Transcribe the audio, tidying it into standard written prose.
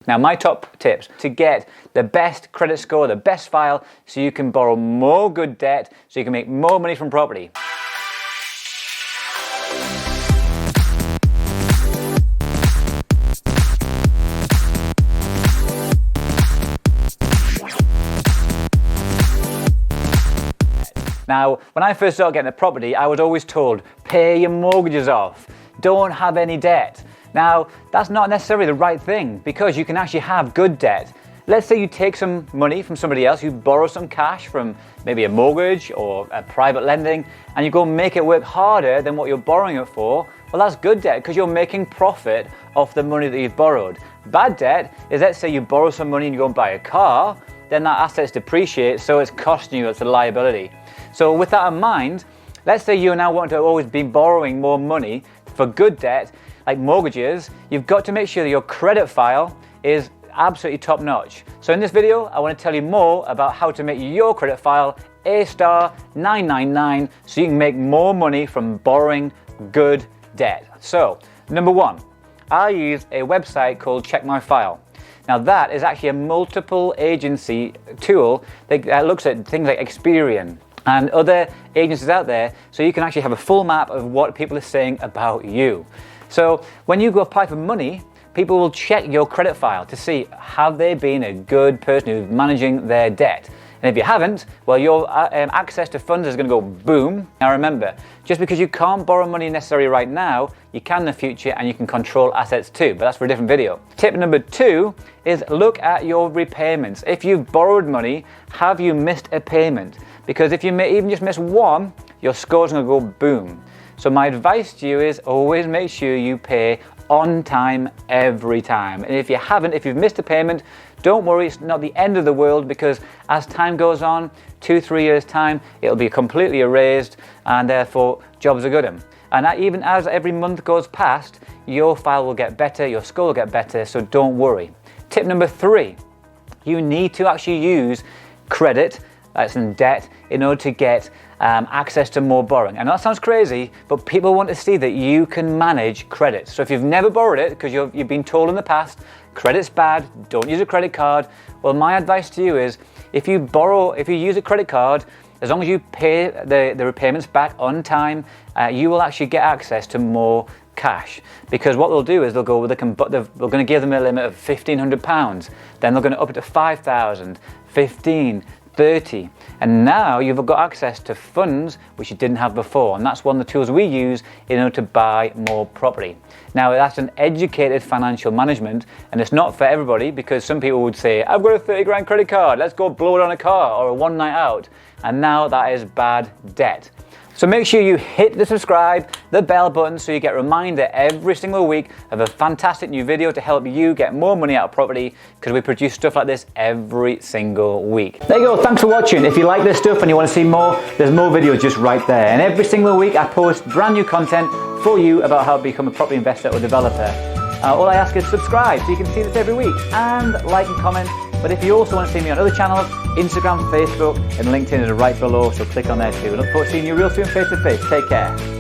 Now, my top tips to get the best credit score, the best file, so you can borrow more good debt, so you can make more money from property. Now, when I first started getting a property, I was always told, pay your mortgages off, don't have any debt. Now, that's not necessarily the right thing, because you can actually have good debt. Let's say you take some money from somebody else, you borrow some cash from maybe a mortgage or a private lending, and you go and make it work harder than what you're borrowing it for. Well, that's good debt, because you're making profit off the money that you've borrowed. Bad debt is, let's say you borrow some money and you go and buy a car, then that asset's depreciate, so it's costing you, it's a liability. So with that in mind, let's say you now want to always be borrowing more money for good debt, like mortgages. You've got to make sure that your credit file is absolutely top notch. So in this video, I want to tell you more about how to make your credit file A-star 999 so you can make more money from borrowing good debt. So, number one, I use a website called Check My File. Now that is actually a multiple agency tool that looks at things like Experian and other agencies out there, so you can actually have a full map of what people are saying about you. So when you go apply for money, people will check your credit file to see, have they been a good person who's managing their debt? And if you haven't, well, your access to funds is going to go boom. Now remember, just because you can't borrow money necessarily right now, you can in the future, and you can control assets too, but that's for a different video. Tip number two is look at your repayments. If you've borrowed money, have you missed a payment? Because if you may even just miss one, your score's going to go boom. So my advice to you is always make sure you pay on time every time. And if you haven't, if you've missed a payment, don't worry, it's not the end of the world, because as time goes on, 2-3 years time, it'll be completely erased, and therefore jobs are good. And even as every month goes past, your file will get better, your score will get better, so don't worry. Tip number three, you need to actually use credit, that's in debt, in order to get access to more borrowing. And that sounds crazy, but people want to see that you can manage credit. So if you've never borrowed it, because you've been told in the past, credit's bad, don't use a credit card, well, my advice to you is, if you use a credit card, as long as you pay the repayments back on time, you will actually get access to more cash. Because what they'll do is they're going to give them a limit of £1,500, then they're going to up it to 5,000, 15, 30, and now you've got access to funds which you didn't have before, and that's one of the tools we use in order to buy more property. Now that's an educated financial management, and it's not for everybody, because some people would say, I've got a 30 grand credit card, let's go blow it on a car or a one night out, and now that is bad debt. So make sure you hit the subscribe, the bell button, so you get a reminder every single week of a fantastic new video to help you get more money out of property, because we produce stuff like this every single week. There you go, thanks for watching. If you like this stuff and you want to see more, there's more videos just right there. And every single week I post brand new content for you about how to become a property investor or developer. All I ask is subscribe so you can see this every week, and like and comment. But if you also want to see me on other channels, Instagram, Facebook, and LinkedIn is right below, so click on there too. I look forward to seeing you real soon face to face. Take care.